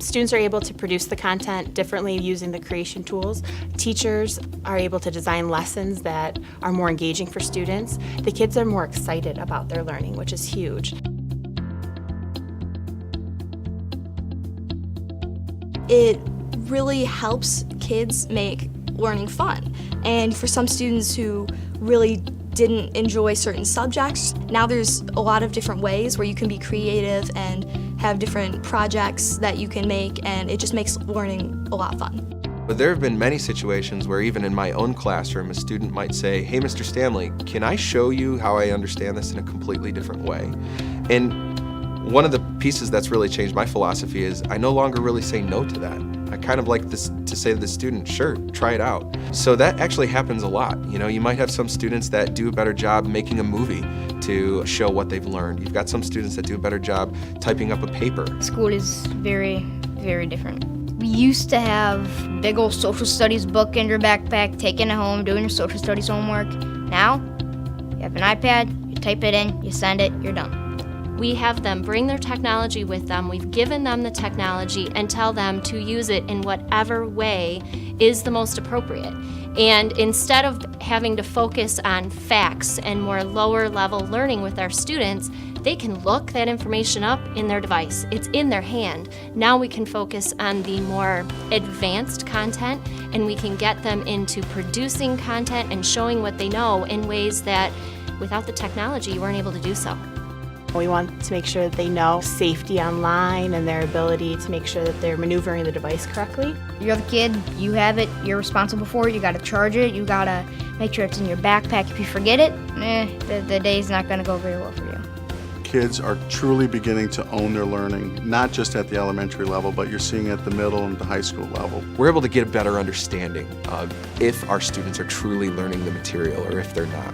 Students are able to produce the content differently using the creation tools. Teachers are able to design lessons that are more engaging for students. The kids are more excited about their learning, which is huge. It really helps kids make learning fun. And for some students who really didn't enjoy certain subjects, now there's a lot of different ways where you can be creative and have different projects that you can make, and it just makes learning a lot of fun. But there have been many situations where even in my own classroom, a student might say, "Hey, Mr. Stanley, can I show you how I understand this in a completely different way?" And one of the pieces that's really changed my philosophy is I no longer really say no to that. I kind of like this to say to the student, sure, try it out. So that actually happens a lot. You know, you might have some students that do a better job making a movie to show what they've learned. You've got some students that do a better job typing up a paper. School is very, very different. We used to have big old social studies book in your backpack, taking it home, doing your social studies homework. Now, you have an iPad, you type it in, you send it, you're done. We have them bring their technology with them. We've given them the technology and tell them to use it in whatever way is the most appropriate. And instead of having to focus on facts and more lower level learning with our students, they can look that information up in their device. It's in their hand. Now we can focus on the more advanced content, and we can get them into producing content and showing what they know in ways that without the technology you weren't able to do so. We want to make sure that they know safety online and their ability to make sure that they're maneuvering the device correctly. You're the kid, you have it, you're responsible for it, you gotta charge it, you gotta make sure it's in your backpack. If you forget it, the day's not gonna go very well for you. Kids are truly beginning to own their learning, not just at the elementary level, but you're seeing it at the middle and the high school level. We're able to get a better understanding of if our students are truly learning the material or if they're not.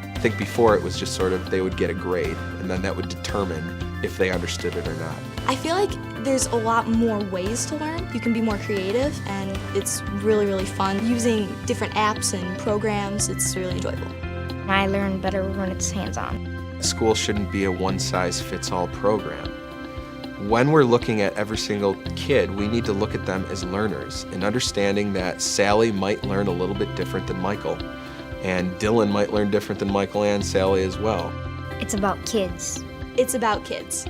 I think before it was just sort of they would get a grade and then that would determine if they understood it or not. I feel like there's a lot more ways to learn. You can be more creative, and it's really, really fun. Using different apps and programs, it's really enjoyable. I learn better when it's hands-on. School shouldn't be a one-size-fits-all program. When we're looking at every single kid, we need to look at them as learners and understanding that Sally might learn a little bit different than Michael. And Dylan might learn different than Michael and Sally as well. It's about kids. It's about kids.